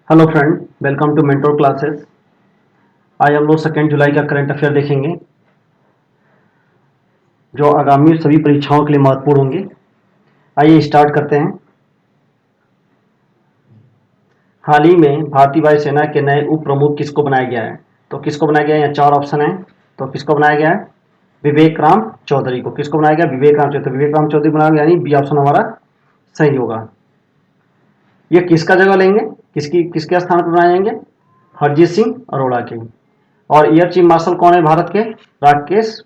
Hello friend, welcome to mentor classes. आज हम लोग 2 जुलाई का करंट अफेयर देखेंगे जो आगामी सभी परीक्षाओं के लिए महत्वपूर्ण होंगे। आइए स्टार्ट करते हैं। हाल ही में भारतीय वायुसेना के नए उप प्रमुख किसको बनाया गया है? तो किसको बनाया गया है? यहाँ 4 ऑप्शन है। तो किसको बनाया गया है? विवेक राम चौधरी को। किसको बनाया गया? विवेक राम चौधरी। विवेक राम चौधरी बनाया गया, यानी बी ऑप्शन हमारा सही होगा। ये किसका जगह लेंगे? किसके स्थान पर बनाए जाएंगे? हरजीत सिंह अरोड़ा के। और एयर चीफ मार्शल कौन है भारत के? राकेश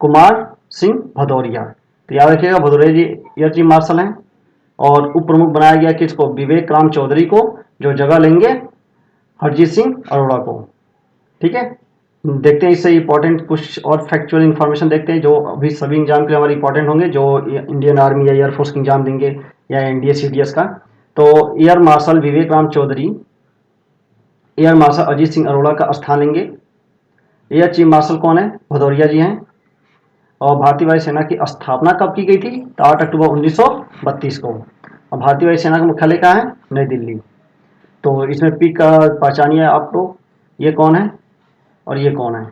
कुमार सिंह भदौरिया। तो याद रखिएगा, भदौरिया जी एयर चीफ मार्शल हैं। और उप प्रमुख बनाया गया किसको? विवेक राम चौधरी को, जो जगह लेंगे हरजीत सिंह अरोड़ा को। ठीक है, देखते हैं इससे इंपॉर्टेंट कुछ और फैक्चुअल इन्फॉर्मेशन देखते हैं जो अभी सभी एग्जाम के लिए हमारे इंपॉर्टेंट होंगे, जो इंडियन आर्मी या एयरफोर्स के एग्जाम देंगे या एनडीए सीडीएस का। तो एयर मार्शल विवेक राम चौधरी एयर मार्शल अजीत सिंह अरोड़ा का स्थान लेंगे। एयर चीफ मार्शल कौन है? भदौरिया जी हैं। और भारतीय वायुसेना की स्थापना कब की गई थी? तो 8 अक्टूबर 1932 को। और भारतीय वायुसेना का मुख्यालय कहाँ है? नई दिल्ली। तो इसमें पिक का पहचानिए आप लोग, ये कौन है और ये कौन है?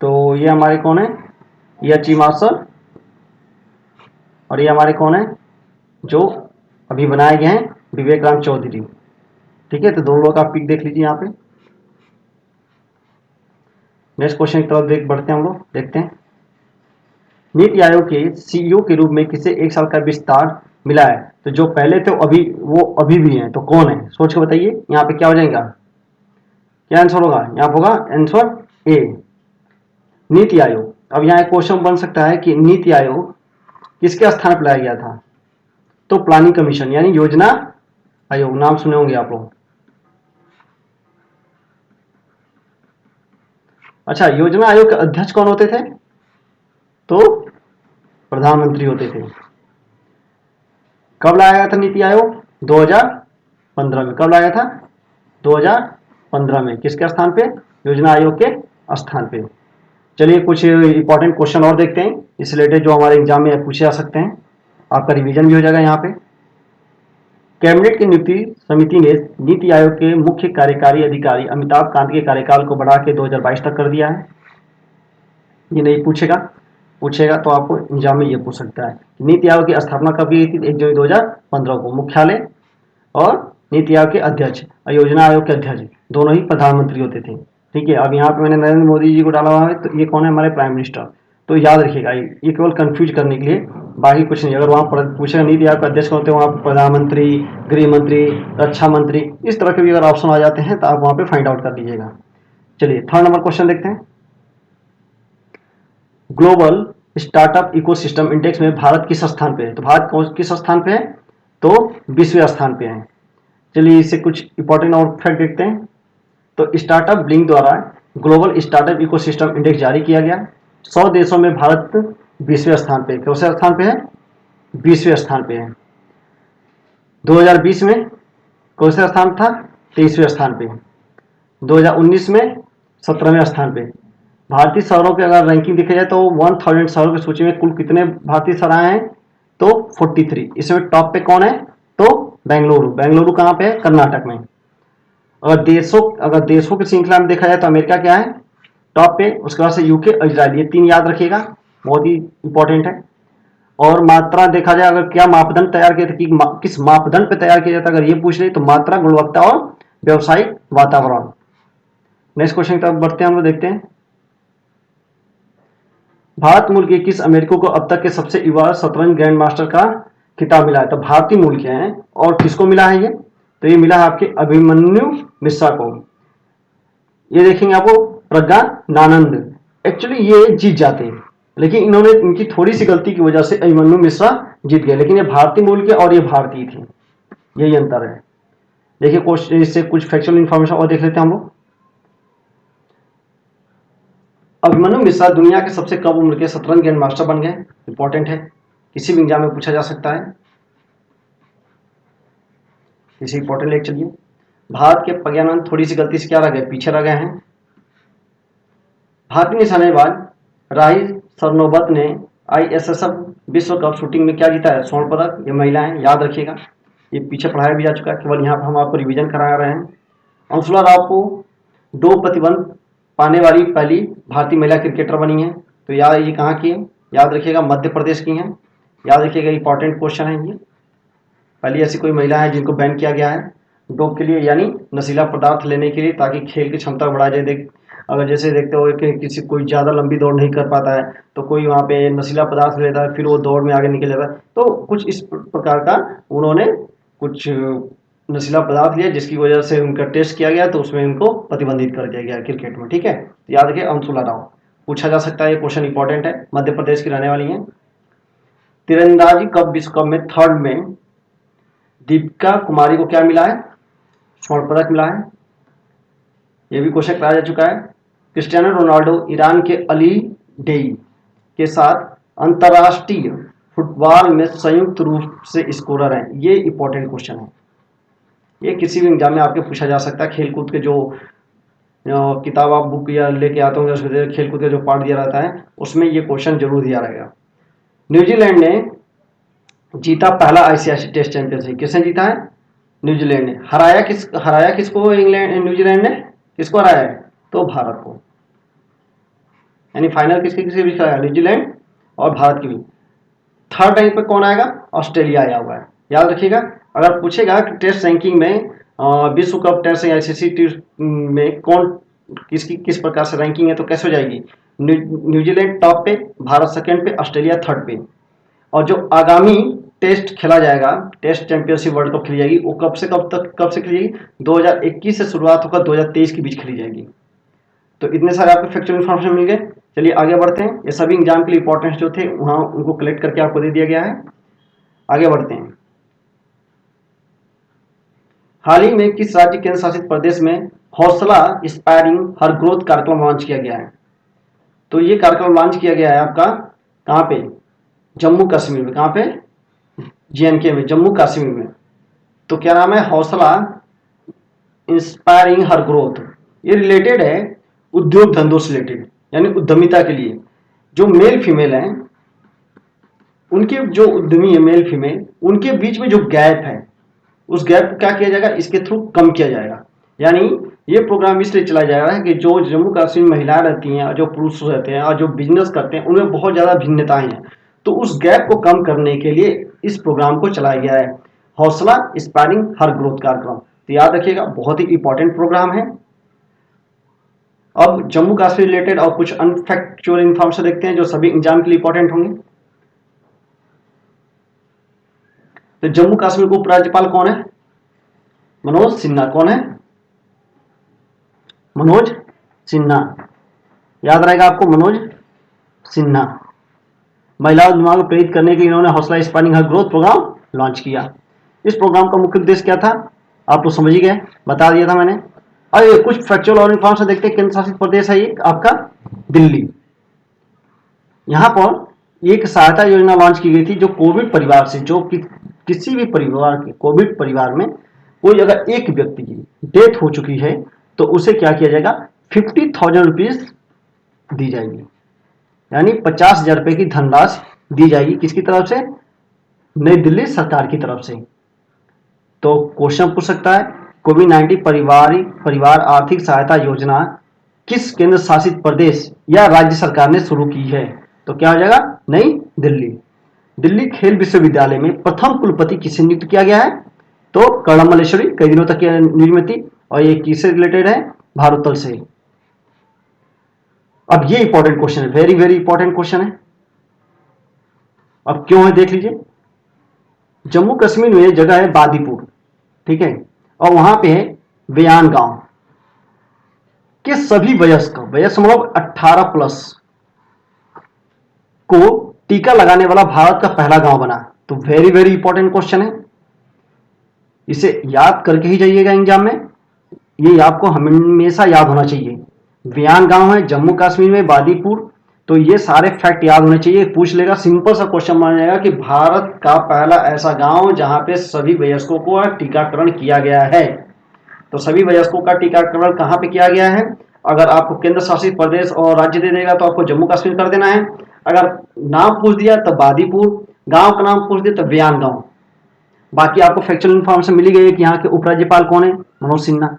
तो ये हमारे कौन है? ये चीफ मार्शल। और ये हमारे कौन है जो अभी बनाए गए हैं? विवेक राम चौधरी। ठीक है, तो दोनों लोग का पिक देख लीजिए यहाँ पे। नेक्स्ट क्वेश्चन की तरफ देख बढ़ते हैं हम लोग, देखते हैं। नीति आयोग के सीईओ के रूप में किसे 1 साल का विस्तार मिला है? तो जो पहले थे वो अभी भी हैं, तो कौन है? सोच के बताइए। यहाँ पे क्या हो जाएगा? क्या आंसर होगा? यहाँ पे होगा आंसर ए, नीति आयोग। अब यहाँ एक क्वेश्चन बन सकता है कि नीति आयोग किसके स्थान पर लाया गया था? तो प्लानिंग कमीशन यानी योजना आयोग, नाम सुने होंगे आप लोग। अच्छा, योजना आयोग के अध्यक्ष कौन होते थे? तो प्रधानमंत्री होते थे। कब लाया गया था नीति आयोग? 2015 में। कब लाया था? 2015 में। किसके स्थान पे? योजना आयोग के स्थान पे। चलिए कुछ इंपॉर्टेंट क्वेश्चन और देखते हैं इस रिलेटेड, जो हमारे एग्जाम में पूछे जा सकते हैं। आपका रिवीजन भी हो जाएगा यहाँ पे। कैबिनेट की नियुक्ति समिति ने नीति आयोग के मुख्य कार्यकारी अधिकारी अमिताभ कांत के कार्यकाल को बढ़ा के 2022 तक कर दिया है। ये नहीं पूछेगा तो आपको एग्जाम में ये पूछ सकता है। नीति आयोग की स्थापना कब की थी? 1 जनवरी 2015 को। मुख्यालय और नीति आयोग के अध्यक्ष और योजना आयोग के अध्यक्ष दोनों ही प्रधानमंत्री होते थे। ठीक है, अब यहाँ पे मैंने नरेंद्र मोदी जी को डाला हुआ है, तो ये कौन है? हमारे प्राइम मिनिस्टर। तो याद रखिएगा, ये केवल कंफ्यूज करने के लिए, बाकी कुछ नहीं। अगर वहाँ पूछेगा नीति आयोग के अध्यक्ष कौन होते हैं, वहाँ प्रधानमंत्री, गृह मंत्री, रक्षा मंत्री, इस तरह के भी अगर ऑप्शन आ जाते हैं तो आप वहाँ पे फाइंड आउट कर लीजिएगा। चलिए थर्ड नंबर क्वेश्चन देखते हैं। ग्लोबल स्टार्टअप इकोसिस्टम इंडेक्स में भारत किस स्थान पे है? तो भारत किस स्थान पे है? तो 20वें स्थान पे है। चलिए इससे कुछ इंपॉर्टेंट और फैक्ट देखते हैं। तो स्टार्टअप ब्लिंक द्वारा ग्लोबल स्टार्टअप इकोसिस्टम इंडेक्स जारी किया गया। 100 देशों में भारत 20वें स्थान पे। कौन से स्थान पे है? 20वें स्थान पे है। 2020 में कौन सा स्थान था? 23वें स्थान पे। 2019 में 17वें स्थान पे। भारतीय शहरों की अगर रैंकिंग देखा जाए तो 1000 शहरों की सूची में कुल कितने भारतीय शहर आए हैं? तो 43। इसमें टॉप पे कौन है? तो बेंगलुरु। बेंगलुरु कहाँ पे है? कर्नाटक में। अगर देशों की श्रृंखला में देखा जाए तो अमेरिका क्या है? टॉप पे। उसके बाद से यूके, इजराइल। ये 3 याद रखिएगा, बहुत ही इंपॉर्टेंट है। और मात्रा देखा जाए, अगर क्या मापदंड तैयार किए थे कि किस मापदंड पे तैयार किया जाता है, अगर ये पूछ रहे तो मात्रा, गुणवत्ता और व्यवसायिक वातावरण। नेक्स्ट क्वेश्चन की तरफ बढ़ते हैं, हम लोग देखते हैं। भारत मूल के किस अमेरिकी को अब तक के सबसे युवा शतरंज ग्रैंड मास्टर का खिताब मिला है? तो भारतीय मूल के हैं। और किसको मिला है ये? तो ये मिला है आपके अभिमन्यु मिश्रा को। ये देखेंगे आपको प्रज्ञानंद, एक्चुअली ये जीत जाते हैं, लेकिन इन्होंने इनकी थोड़ी सी गलती की वजह से अभिमन्यु मिश्रा जीत गए, लेकिन ये भारतीय मूल के और ये भारतीय थे, यही अंतर है। देखिए क्वेश्चन, इससे कुछ फैक्चुअल इंफॉर्मेशन और देख लेते हैं हम लोग। अभिमन्यु मिश्रा दुनिया के सबसे कम उम्र के शतरंज ग्रैंड मास्टर बन गए। इंपॉर्टेंट है, किसी भी एग्जाम में पूछा जा सकता है, किसी इंपॉर्टेंट लेख। चलिए, भारत के प्रज्ञानंद थोड़ी सी गलती से क्या रह गए? पीछे रह गए हैं। भारतीय निशानेबाज राही सरनोबत ने आईएसएसएफ विश्व कप शूटिंग में क्या जीता है? स्वर्ण पदक। ये महिला है, याद रखिएगा। ये पीछे पढ़ाया भी जा चुका है, केवल यहाँ पर हम आपको रिवीजन करा रहे हैं। अंशुला राव को 2 प्रतिबंध पाने वाली पहली भारतीय महिला क्रिकेटर बनी है। तो याद ये कहाँ की है, याद रखिएगा मध्य प्रदेश की हैं। याद रखिएगा, इंपॉर्टेंट क्वेश्चन है ये। पहली ऐसी कोई महिला है जिनको बैन किया गया है डोप के लिए, यानी नशीला पदार्थ लेने के लिए, ताकि खेल की क्षमता बढ़ा जाए। अगर जैसे देखते हो कि किसी कोई ज़्यादा लंबी दौड़ नहीं कर पाता है तो कोई वहाँ पे नशीला पदार्थ लेता है, फिर वो दौड़ में आगे निकल जाता है। तो कुछ इस प्रकार का उन्होंने कुछ नशीला पदार्थ लिया जिसकी वजह से उनका टेस्ट किया गया, तो उसमें उनको प्रतिबंधित कर दिया गया क्रिकेट में। ठीक है, तो याद रखिए अंशुला राव पूछा जा सकता है, ये क्वेश्चन इंपॉर्टेंट है, मध्य प्रदेश की रहने वाली है। तीरंदाजी कप विश्व कप में थर्ड में दीपिका कुमारी को क्या मिला है, स्वर्ण पदक मिला है। ये भी क्वेश्चन कराया जा चुका है। क्रिस्टियानो रोनाल्डो ईरान के अली डेई के साथ अंतर्राष्ट्रीय फुटबॉल में संयुक्त रूप से स्कोरर हैं। ये इंपॉर्टेंट क्वेश्चन है, ये किसी भी एग्जाम में आपके पूछा जा सकता है। खेलकूद के जो किताब आप बुक या लेके आते होंगे उसमें खेलकूद का जो पार्ट दिया रहता है उसमें ये क्वेश्चन जरूर दिया रहेगा। न्यूजीलैंड ने जीता पहला आईसीसी टेस्ट चैंपियनशिप, किसने जीता है, न्यूजीलैंड ने। हराया किसको, इंग्लैंड न्यूजीलैंड ने किसको हराया है, तो भारत को। यानी फाइनल किसके बीच का है, न्यूजीलैंड और भारत के बीच। थर्ड रैंक पे कौन आएगा, ऑस्ट्रेलिया आया हुआ है। याद रखिएगा, अगर पूछेगा कि टेस्ट रैंकिंग में विश्व कप टेस्ट आईसीसी में कौन किस प्रकार से रैंकिंग है, तो कैसे हो जाएगी, न्यूजीलैंड टॉप पे, भारत सेकंड पे, ऑस्ट्रेलिया थर्ड पे। और जो आगामी टेस्ट खेला जाएगा, टेस्ट चैंपियनशिप वर्ल्ड कप खेली जाएगी, वो कब से खेली जाएगी, 2021 से शुरुआत होकर 2023 के बीच खेली जाएगी। तो इतने सारे आपको फैक्चुअल इन्फॉर्मेशन मिल गए। चलिए आगे बढ़ते हैं, ये सभी एग्जाम के लिए इंपॉर्टेंस जो थे वहाँ उनको कलेक्ट करके आपको दे दिया गया है। आगे बढ़ते हैं। हाल ही में किस राज्य केंद्र शासित प्रदेश में हौसला इंस्पायरिंग हर ग्रोथ कार्यक्रम लॉन्च किया गया है, तो ये कार्यक्रम लॉन्च किया गया है आपका कहाँ पे, जम्मू कश्मीर में। कहाँ पे, JNK में, जम्मू कश्मीर में। तो क्या नाम है, हौसला इंस्पायरिंग हर ग्रोथ। ये रिलेटेड है उद्योग धंधों से रिलेटेड, यानी उद्यमिता के लिए। जो मेल फीमेल हैं उनके, जो उद्यमी है मेल फीमेल, उनके बीच में जो गैप है उस गैप को क्या किया जाएगा, इसके थ्रू कम किया जाएगा। यानी ये प्रोग्राम इसलिए चलाया जा रहा है कि जो जम्मू कश्मीर में महिलाएं रहती हैं, जो पुरुष रहते हैं और जो बिजनेस करते हैं, उनमें बहुत ज़्यादा भिन्नताएं हैं। तो उस गैप को कम करने के लिए इस प्रोग्राम को चलाया गया है, हौसला इंस्पायरिंग हर ग्रोथ कार्यक्रम। तो याद रखिएगा, बहुत ही इंपॉर्टेंट प्रोग्राम है। अब जम्मू कश्मीर रिलेटेड और कुछ अनफैक्चुअल इन्फॉर्मेशन देखते हैं जो सभी एग्जाम के लिए इंपॉर्टेंट होंगे। तो जम्मू कश्मीर को उपराज्यपाल कौन है, मनोज सिन्हा। कौन है, मनोज सिन्हा। याद रहेगा आपको, मनोज सिन्हा। महिलाओं दिमाग को प्रेरित करने के लिए इन्होंने हौसला इंस्पायरिंग हर ग्रोथ प्रोग्राम लॉन्च किया। इस प्रोग्राम का मुख्य उद्देश्य क्या था, आप तो समझ ही गए, बता दिया था मैंने। और ये कुछ फैक्चुअल और इन्फॉर्मेशन देखते हैं। केंद्र शासित प्रदेश है ये आपका दिल्ली। यहाँ पर एक सहायता योजना लॉन्च की गई थी जो कोविड परिवार से, जो किसी भी परिवार के, कोविड परिवार में कोई अगर एक व्यक्ति की डेथ हो चुकी है तो उसे क्या किया जाएगा, 50,000 रुपीज दी जाएगी, यानी 50,000 रुपए की धनराशि दी जाएगी। किसकी तरफ से, नई दिल्ली सरकार की तरफ से। तो क्वेश्चन पूछ सकता है, कोविड-19 परिवार आर्थिक सहायता योजना किस केंद्र शासित प्रदेश या राज्य सरकार ने शुरू की है, तो क्या हो जाएगा, नई दिल्ली। दिल्ली खेल विश्वविद्यालय में प्रथम कुलपति किसे नियुक्त किया गया है, तो कर्णम मल्लेश्वरी, कई दिनों तक न्यूज में थी। और ये किससे रिलेटेड है, भारोत्तोलन से। अब ये इंपॉर्टेंट क्वेश्चन है, वेरी वेरी इंपॉर्टेंट क्वेश्चन है। अब क्यों है देख लीजिए। जम्मू कश्मीर में जगह है बादीपुर, ठीक है, और वहां पे है बयान गांव के सभी वयस्क मतलब 18+ को टीका लगाने वाला भारत का पहला गांव बना। तो वेरी वेरी इंपॉर्टेंट क्वेश्चन है, इसे याद करके ही जाइएगा एग्जाम में, ये आपको हमेशा याद होना चाहिए। बयान गांव है जम्मू कश्मीर में, बादीपुर। तो ये सारे फैक्ट याद होने चाहिए। पूछ लेगा, सिंपल सा क्वेश्चन मान जाएगा कि भारत का पहला ऐसा गांव जहां पे सभी वयस्कों को टीकाकरण किया गया है। तो सभी वयस्कों का टीकाकरण कहां पे किया गया है। अगर आपको केंद्र शासित प्रदेश और राज्य दे देगा तो आपको जम्मू कश्मीर कर देना है। अगर नाम पूछ दिया तो बादीपुर, गांव का नाम पूछ दिया तो बयान गांव। बाकी आपको फैक्चुअल इन्फॉर्मेशन मिली गई है कि यहाँ के उपराज्यपाल कौन है, मनोज सिन्हा।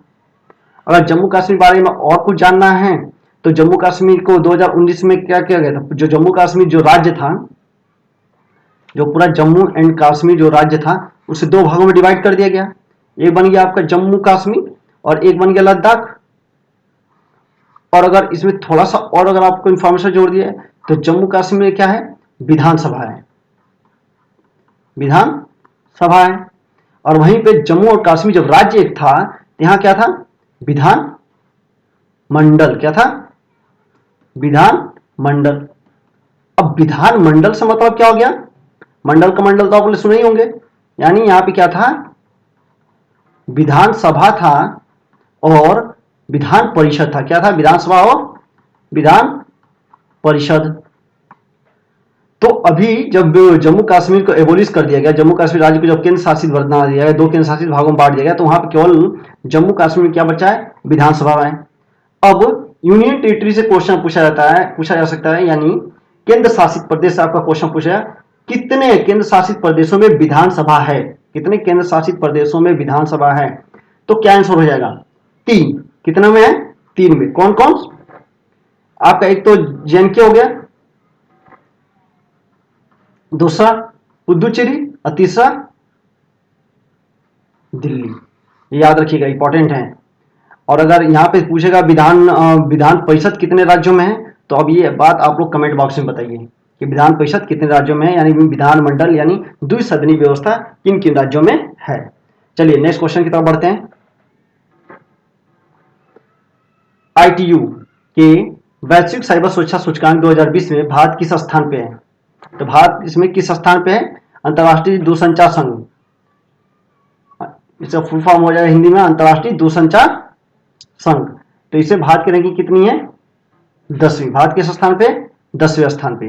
अगर जम्मू कश्मीर बारे में और कुछ जानना है तो जम्मू कश्मीर को 2019 में क्या किया गया था, जो जम्मू कश्मीर जो राज्य था, जो पूरा जम्मू एंड कश्मीर जो राज्य था उसे दो भागों में डिवाइड कर दिया गया। एक बन गया आपका जम्मू कश्मीर और एक बन गया लद्दाख। और अगर इसमें थोड़ा सा और अगर आपको इंफॉर्मेशन जोड़ दिया है तो जम्मू कश्मीर में क्या है, विधानसभा है, विधानसभा है। और वहीं पे जम्मू और कश्मीर जब राज्य एक था तो यहाँ क्या था, विधान मंडल। क्या था, विधान मंडल। अब विधान मंडल से मतलब क्या हो गया, मंडल का मंडल तो आपने सुने ही होंगे, यानी यहाँ पे क्या था, विधानसभा था और विधान परिषद था। क्या था, विधानसभा और विधान परिषद। तो अभी जब जम्मू कश्मीर को एबोलिश कर दिया गया, जम्मू कश्मीर राज्य को जब केंद्र शासित बना दिया गया, दो केंद्र शासित भागों में बांट दिया गया, तो वहां पर केवल जम्मू कश्मीर में क्या बचा है, विधानसभा है। अब यूनियन टेरिटरी से क्वेश्चन पूछा जा सकता है, यानी केंद्र शासित प्रदेश से आपका क्वेश्चन पूछा, कितने केंद्र शासित प्रदेशों में विधानसभा है, कितने केंद्र शासित प्रदेशों में विधानसभा है, तो क्या आंसर हो जाएगा, 3। कितने में है, 3 में। कौन कौन, आपका एक तो जेएनके हो गया, दूसरा पुदुचेरी और तीसरा दिल्ली। ये याद रखिएगा, इंपॉर्टेंट है। और अगर यहाँ पे पूछेगा विधान परिषद कितने राज्यों में है, तो अब ये बात आप लोग कमेंट बॉक्स में बताइए कि विधान परिषद कितने राज्यों में है, यानी विधानमंडल यानी द्विसदनी व्यवस्था किन किन राज्यों में है। चलिए नेक्स्ट क्वेश्चन की तरफ बढ़ते हैं। आईटीयू के वैश्विक साइबर सुरक्षा सूचकांक 2020 में भारत किस स्थान पे है, तो भारत इसमें किस स्थान पे है, अंतर्राष्ट्रीय दूरसंचार संघ, इसका फुल फॉर्म हो जाएगा हिंदी में अंतर्राष्ट्रीय दूरसंचार संघ। तो इससे भारत की रैंकिंग कितनी है, 10वीं। भारत किस स्थान पे, 10वें स्थान पे।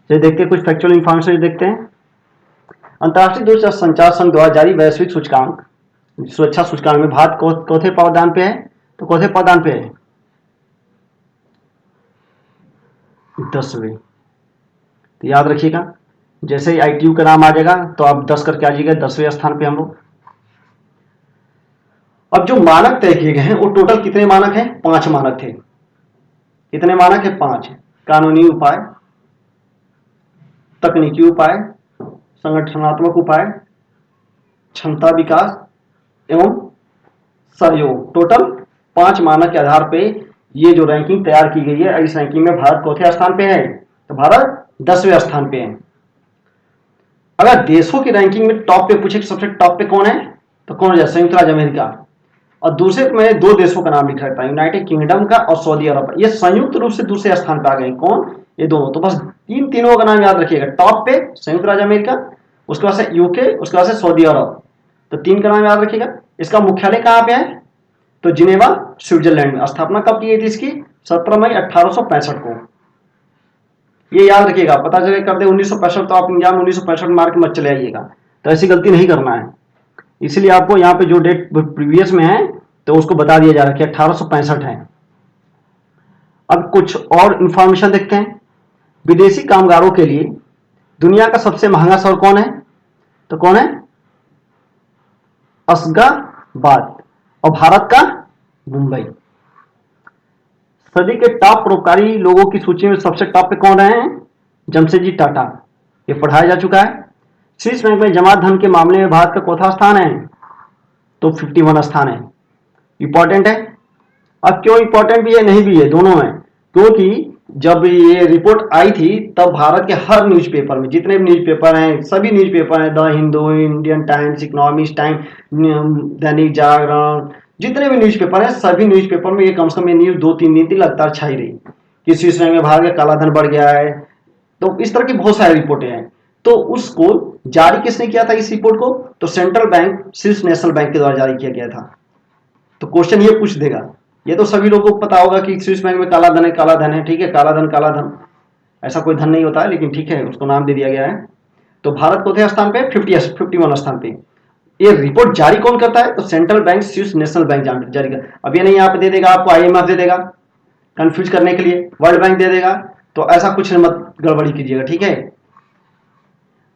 चलिए देखते हैं कुछ फैक्चुअल इंफॉर्मेशन देखते हैं। अंतर्राष्ट्रीय दूरसंचार संघ द्वारा जारी वैश्विक सूचकांक सुरक्षा सूचकांक में भारत चौथे पावदान पे है, तो चौथे पावदान पे है, 10वें। तो याद रखिएगा, जैसे ही आईटीयू का नाम आ जाएगा तो आप 10 करके आ जाइएगा, 10वें स्थान पे हम लोग। अब जो मानक तय किए गए हैं वो टोटल कितने मानक हैं, 5 मानक थे। कितने मानक है, 5। कानूनी उपाय, तकनीकी उपाय, संगठनात्मक उपाय, क्षमता विकास एवं सहयोग। टोटल 5 मानक के आधार पे ये जो रैंकिंग तैयार की गई है, इस रैंकिंग में भारत चौथे स्थान पे है, तो भारत 10वें स्थान पे है। अगर देशों की रैंकिंग में टॉप पे पूछे, सबसे टॉप पे कौन है, तो कौन हो जाए, संयुक्त राज्य अमेरिका। और दूसरे मैंने 2 देशों का नाम लिखा था, यूनाइटेड किंगडम का और सऊदी अरब। ये संयुक्त रूप से दूसरे स्थान पे आ गए, कौन, ये दोनों। तो बस तीनों का नाम याद रखिएगा, टॉप पे संयुक्त राज्य अमेरिका, उसके बाद से यूके, उसके बाद से सऊदी अरब। तो 3 का नाम याद रखिएगा। इसका मुख्यालय कहाँ पे है, तो जिनेवा स्विट्जरलैंड में। स्थापना कब की गई थी इसकी, 17 मई 1865 को। ये याद रखिएगा, पता चले कर दे 1965 तो आप एग्जाम 1965 मार्क मत चले आइएगा, तो ऐसी गलती नहीं करना है। इसलिए आपको यहाँ पे जो डेट प्रीवियस में है तो उसको बता दिया जा रहा है कि 1865 है। अब कुछ और इंफॉर्मेशन देखते हैं। विदेशी कामगारों के लिए दुनिया का सबसे महंगा शहर कौन है, तो कौन है, अशगाबाद। और भारत का मुंबई। सदी के टॉप परोपकारी लोगों की सूची में सबसे टॉप पे कौन रहे हैं, जमशेदजी टाटा। ये पढ़ाया जा चुका है। स्विस बैंक में जमा धन के मामले में भारत का चौथा स्थान है, तो 51 स्थान है। इंपॉर्टेंट है। अब क्यों इंपॉर्टेंट भी है, नहीं भी है, दोनों है। क्योंकि जब ये रिपोर्ट आई थी तब भारत के हर न्यूज़पेपर में, जितने भी न्यूज़पेपर हैं, सभी न्यूज़पेपर हैं, the Hindu, Indian times, economist time, Dainik Jagran, जितने भी न्यूज़पेपर हैं, सभी न्यूज़पेपर में ये कम से कम ये न्यूज़ 2-3 दिन तक लगातार छाई रही कि स्विस बैंक में भारत का काला धन बढ़ गया है। तो इस तरह की बहुत सारी रिपोर्टें हैं। तो उसको जारी किसने किया था, इस रिपोर्ट को, तो central bank, Swiss national bank के द्वारा जारी किया गया था। तो क्वेश्चन ये पूछ देगा, ये तो सभी लोगों को पता होगा कि स्विस बैंक में काला धन है, काला धन है, ठीक है, काला धन, ऐसा कोई धन नहीं होता है, लेकिन ठीक है, उसको नाम दे दिया गया है। तो भारत चौथे स्थान पे, 51 स्थान पे। ये रिपोर्ट जारी कौन करता है, तो central bank, Swiss national bank जारी कर। अब ये नहीं यहाँ पे दे देगा आपको, IMF दे देगा कंफ्यूज करने के लिए, वर्ल्ड बैंक दे देगा, तो ऐसा कुछ मत गड़बड़ी कीजिएगा, ठीक है।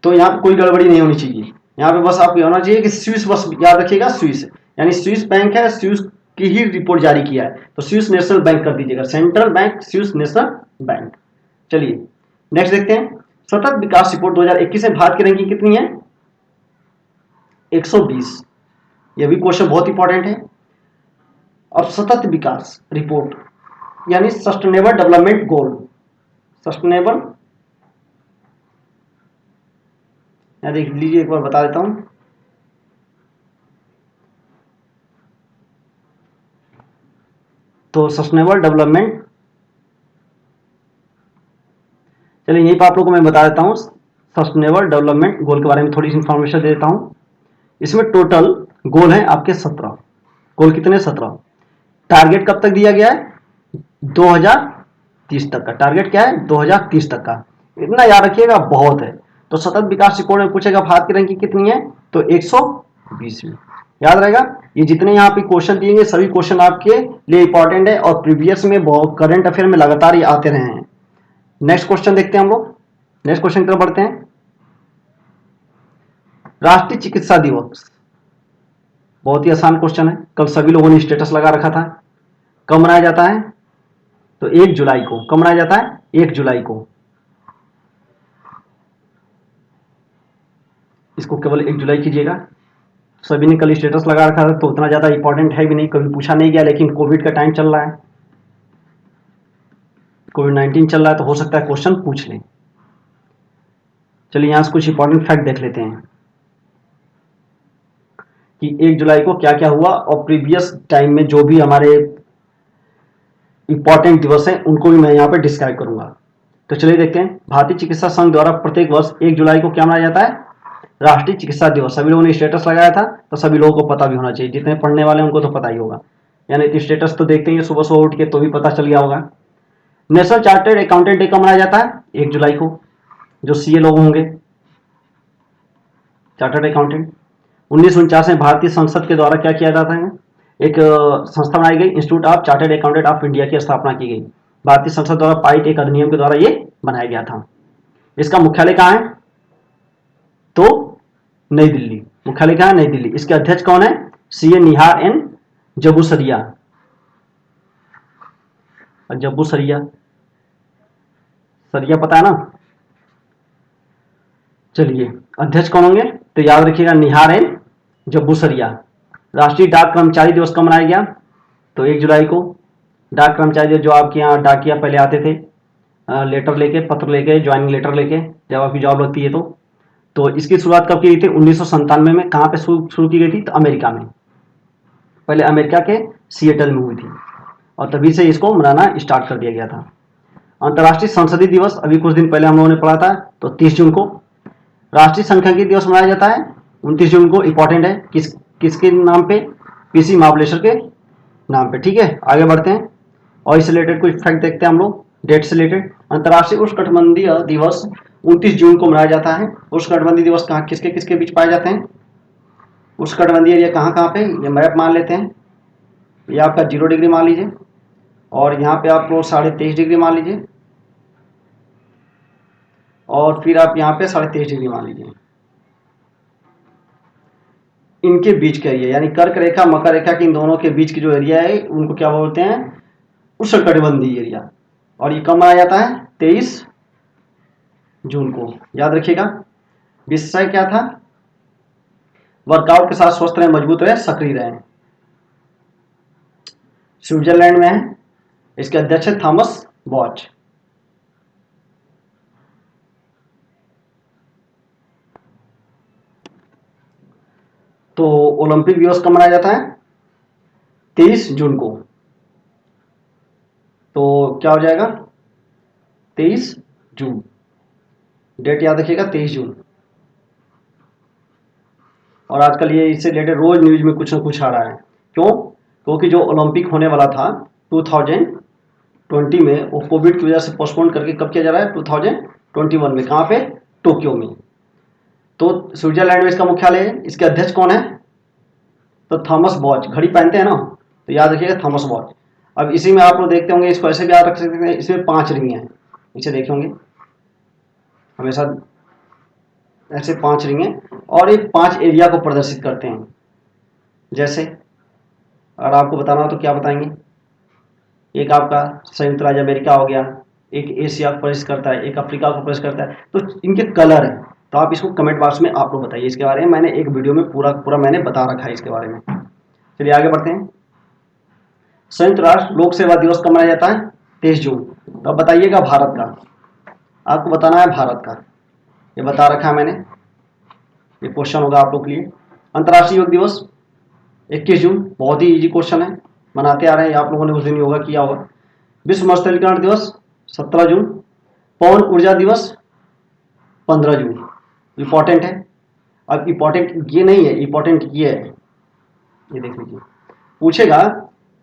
तो यहाँ पे कोई गड़बड़ी नहीं होनी चाहिए। यहाँ पे बस आपको होना चाहिए कि स्विस, बस याद रखिएगा स्विस, यानी स्विस बैंक है, स्विस की ही रिपोर्ट जारी किया है, तो स्विस नेशनल बैंक कर दीजिएगा, central bank Swiss national bank. चलिए नेक्स्ट देखते हैं, सतत विकास रिपोर्ट 2021 में भारत की रैंकिंग कितनी है? 120। यह भी क्वेश्चन बहुत इंपॉर्टेंट है। और सतत विकास रिपोर्ट यानी सस्टेनेबल डेवलपमेंट गोल, सस्टेनेबल, यहाँ देख लीजिए, एक बार बता देता हूं। तो सस्टेनेबल डेवलपमेंट, चलिए यहीं पर आप लोगों को मैं बता देता हूं, सस्टेनेबल डेवलपमेंट गोल के बारे में थोड़ी सी इंफॉर्मेशन दे देता हूं। इसमें टोटल गोल है आपके 17 गोल। कितने? 17। टारगेट कब तक दिया गया है? 2030 तक का टारगेट क्या है? 2030 तक का। इतना याद रखिएगा, बहुत है। तो सतत विकास रिपोर्ट में पूछेगा भारत की रैंकिंग कितनी है, तो 120वीं। याद रहेगा, ये जितने यहाँ पे क्वेश्चन दिए सभी क्वेश्चन आपके लिए इंपॉर्टेंट है और प्रीवियस में बहुत करंट अफेयर में लगातार ये आते रहे हैं। नेक्स्ट क्वेश्चन देखते हैं हम लोग, नेक्स्ट क्वेश्चन की तरफ बढ़ते हैं। राष्ट्रीय चिकित्सा दिवस, बहुत ही आसान क्वेश्चन है, कल सभी लोगों ने स्टेटस लगा रखा था। कब मनाया जाता है? तो 1 जुलाई को। कब मनाया जाता है? 1 जुलाई को। इसको केवल 1 जुलाई कीजिएगा। सभी ने कल स्टेटस लगा रखा था, तो उतना ज़्यादा इंपॉर्टेंट है भी नहीं, कभी पूछा नहीं गया, लेकिन कोविड का टाइम चल रहा है, कोविड-19 चल रहा है, तो हो सकता है क्वेश्चन पूछ लें। चलिए यहाँ से कुछ इंपॉर्टेंट फैक्ट देख लेते हैं कि 1 जुलाई को क्या क्या हुआ, और प्रीवियस टाइम में जो भी हमारे इंपॉर्टेंट दिवस हैं उनको भी मैं यहाँ पे डिस्क्राइब करूंगा। तो चलिए देखते हैं, भारतीय चिकित्सा संघ द्वारा प्रत्येक वर्ष 1 जुलाई को क्या मनाया जाता है? राष्ट्रीय चिकित्सा दिवस। सभी लोगों ने स्टेटस लगाया था, तो सभी लोगों को पता भी होना चाहिए, जितने पढ़ने वाले हैं उनको तो पता ही होगा, यानी स्टेटस तो देखते ही सुबह सुबह उठ के, तो भी पता चल गया होगा। नेशनल चार्टर्ड अकाउंटेंट डे कब मनाया जाता है? 1 जुलाई को। जो सीए लोग होंगे, चार्टर्ड अकाउंटेंट। 1949 में भारतीय संसद के द्वारा क्या किया जाता है? एक संस्था बनाई गई, institute of chartered accountant of India की स्थापना की गई। भारतीय संसद द्वारा पारित एक अधिनियम के द्वारा ये बनाया गया था। इसका मुख्यालय कहाँ है? तो नई दिल्ली। मुख्यालय कहाँ है? नई दिल्ली। इसके अध्यक्ष कौन है? सीए निहार एन जबूसरिया। जबूसरिया, सरिया पता है ना? चलिए अध्यक्ष कौन होंगे? तो याद रखिएगा, निहार एन जबूसरिया। राष्ट्रीय डाक कर्मचारी दिवस कब मनाया गया? तो 1 जुलाई को। डाक कर्मचारी दिवस, जो आपके यहाँ डाकिया पहले आते थे लेटर लेके, पत्र लेके, ज्वाइनिंग लेटर लेके, जब आपकी जॉब लगती है तो इसकी शुरुआत कब की गई थी? 1997 में। कहाँ पे शुरू की गई थी? तो अमेरिका में। पहले अमेरिका के सिएटल में हुई थी, और तभी से इसको मनाना स्टार्ट कर दिया गया था। अंतर्राष्ट्रीय संसदीय दिवस, अभी कुछ दिन पहले हम लोगों ने पढ़ा था, तो 30 जून को। राष्ट्रीय सांख्यिकी दिवस मनाया जाता है 29 जून को। इंपॉर्टेंट है, किसके नाम पे? पीसी महाबलेश्वर के नाम पे। ठीक है, आगे बढ़ते हैं और इससे रिलेटेड कुछ फैक्ट देखते हैं हम लोग, डेट से रिलेटेड। अंतर्राष्ट्रीय उष्णकटिबंधीय दिवस 29 जून को मनाया जाता है। उष्णकटिबंधीय दिवस कहाँ, किसके किसके बीच पाए जाते हैं? उष्णकटिबंधीय एरिया कहाँ कहाँ पे? ये मैप मान लेते हैं, ये आपका 0 डिग्री मान लीजिए, और यहाँ पे आप लोग 23.5 डिग्री मान लीजिए, और फिर आप यहाँ पे 23.5 डिग्री मान लीजिए। इनके बीच का एरिया, यानी कर्क रेखा मकर रेखा के इन दोनों के बीच की जो एरिया है, उनको क्या बोलते हैं? उष्णकटिबंधीय एरिया। और ये कब मनाया जाता है? 23 जून को। याद रखिएगा। विषय क्या था? वर्कआउट के साथ स्वस्थ रहे, मजबूत रहे, सक्रिय रहे। स्विट्जरलैंड में है, इसके अध्यक्ष है थॉमस बॉच। तो ओलंपिक दिवस कब मनाया जाता है? 23 जून को। तो क्या हो जाएगा? 23 जून। डेट याद रखिएगा, 23 जून। और आजकल ये इससे रिलेटेड रोज न्यूज में कुछ ना कुछ आ रहा है। क्यों? क्योंकि जो ओलंपिक होने वाला था 2020 में, वो कोविड की वजह से पोस्टपोन करके कब किया जा रहा है? 2021 में। कहाँ पे? टोक्यो में। तो स्विट्जरलैंड में इसका मुख्यालय है। इसके अध्यक्ष कौन है? तो थॉमस बॉच। घड़ी पहनते हैं ना, तो याद रखिएगा थॉमस बॉच। अब इसी में आप लोग देखते होंगे, इसको ऐसे भी याद रख सकते हैं, इसमें 5 रिंग हैं, इसे देखे होंगे हमेशा। ऐसे 5 रिंग हैं और ये 5 एरिया को प्रदर्शित करते हैं। जैसे अगर आपको बताना हो तो क्या बताएंगे? एक आपका संयुक्त राज्य अमेरिका हो गया, एक एशिया को प्रदर्शित करता है, एक अफ्रीका को प्रदर्शित करता है। तो इनके कलर है, तो आप इसको कमेंट बॉक्स में आप लोग बताइए इसके बारे में। मैंने एक वीडियो में पूरा पूरा मैंने बता रखा है इसके बारे में। चलिए आगे बढ़ते हैं। संयुक्त राष्ट्र लोक सेवा दिवस कब मनाया जाता है? 23 जून। तो अब बताइएगा भारत का, आपको बताना है भारत का, ये बता रखा है मैंने, ये क्वेश्चन होगा आप लोग के लिए। अंतर्राष्ट्रीय योग दिवस 21 जून, बहुत ही इजी क्वेश्चन है, मनाते आ रहे हैं आप लोगों ने, उस दिन योगा किया होगा। विश्व मत्स्यकरण दिवस 17 जून। पवन ऊर्जा दिवस 15 जून। इंपॉर्टेंट है। अब इंपॉर्टेंट ये नहीं है, इंपॉर्टेंट ये है, ये देख लीजिए, पूछेगा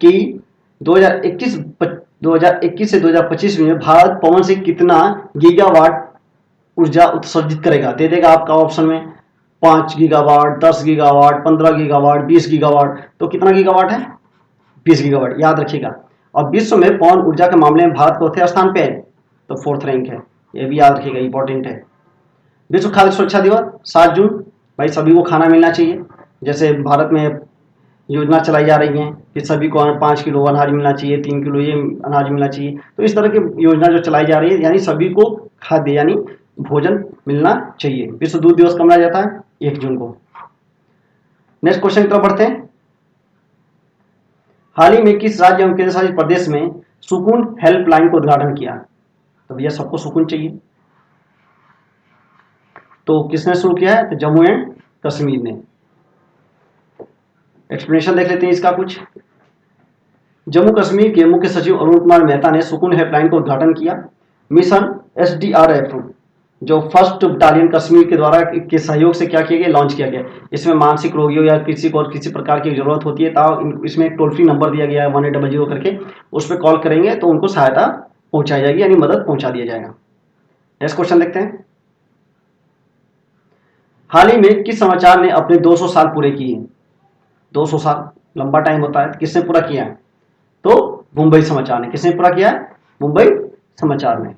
कि 2021 से 2025 में भारत पवन से कितना गीगावाट ऊर्जा उत्सर्जित करेगा। दे देगा आपका ऑप्शन में 5 गीगावाट, 10 गीगावाट, 15 गीगावाट, 20 गीगावाट। तो कितना गीगावाट है? 20 गीगावाट, याद रखिएगा। और विश्व में पवन ऊर्जा के मामले में भारत चौथे स्थान पे है, तो 4th रैंक है, ये भी याद रखिएगा, इंपॉर्टेंट है। विश्व खाद्य सुरक्षा दिवस 7 जून, भाई सभी को खाना मिलना चाहिए। जैसे भारत में योजना चलाई जा रही है कि सभी को 5 किलो अनाज मिलना चाहिए, 3 किलो ये अनाज मिलना चाहिए। तो इस तरह की योजना जो चलाई जा रही है, यानी सभी को खाद्य यानी भोजन मिलना चाहिए। विश्व दूध दिवस कब मनाया जाता है? 1 जून को। नेक्स्ट क्वेश्चन की तरफ बढ़ते हैं। हाल ही में किस राज्य एवं केंद्र शासित प्रदेश में सुकून हेल्पलाइन को उद्घाटन किया? तो भैया सबको सुकून चाहिए, तो किसने शुरू किया है? तो जम्मू एंड कश्मीर ने। एक्सप्लेनेशन देख लेते हैं इसका कुछ। जम्मू कश्मीर के मुख्य सचिव अरुण कुमार मेहता ने सुकून हेल्पलाइन का उद्घाटन किया। मिशन SDRF जो 1st बटालियन कश्मीर के द्वारा के सहयोग से क्या किया गया? लॉन्च किया गया। इसमें मानसिक रोगियों या किसी को और किसी प्रकार की जरूरत होती है तो इसमें एक टोल फ्री नंबर दिया गया है 1800 करके, उस पर कॉल करेंगे तो उनको सहायता पहुंचाई जाएगी, यानी मदद पहुंचा दिया जाएगा। नेक्स्ट क्वेश्चन देखते हैं। हाल ही में किस समाचार ने अपने 200 साल पूरे किए? 200 साल लंबा टाइम होता है, किसने पूरा किया है? तो मुंबई समाचार ने। किसने पूरा किया है? मुंबई समाचार ने।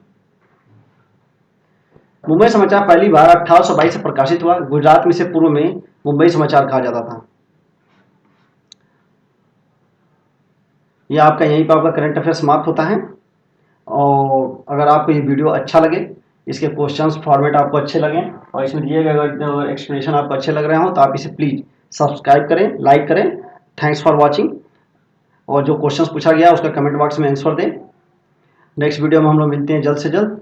मुंबई समाचार पहली बार 1822 से प्रकाशित हुआ। गुजरात में से पूर्व में मुंबई समाचार कहा जाता था। यह आपका यहीं पर आपका करंट अफेयर समाप्त होता है। और अगर आपको ये वीडियो अच्छा लगे, इसके क्वेश्चंस फॉर्मेट आपको अच्छे लगें और इसमें दिए गए एक्सप्लेनेशन आपको अच्छे लग रहे हो तो आप इसे प्लीज़ सब्सक्राइब करें, लाइक करें। Thanks for watching. और जो क्वेश्चंस पूछा गया उसका कमेंट बॉक्स में आंसर दें। नेक्स्ट वीडियो में हम लोग मिलते हैं जल्द से जल्द।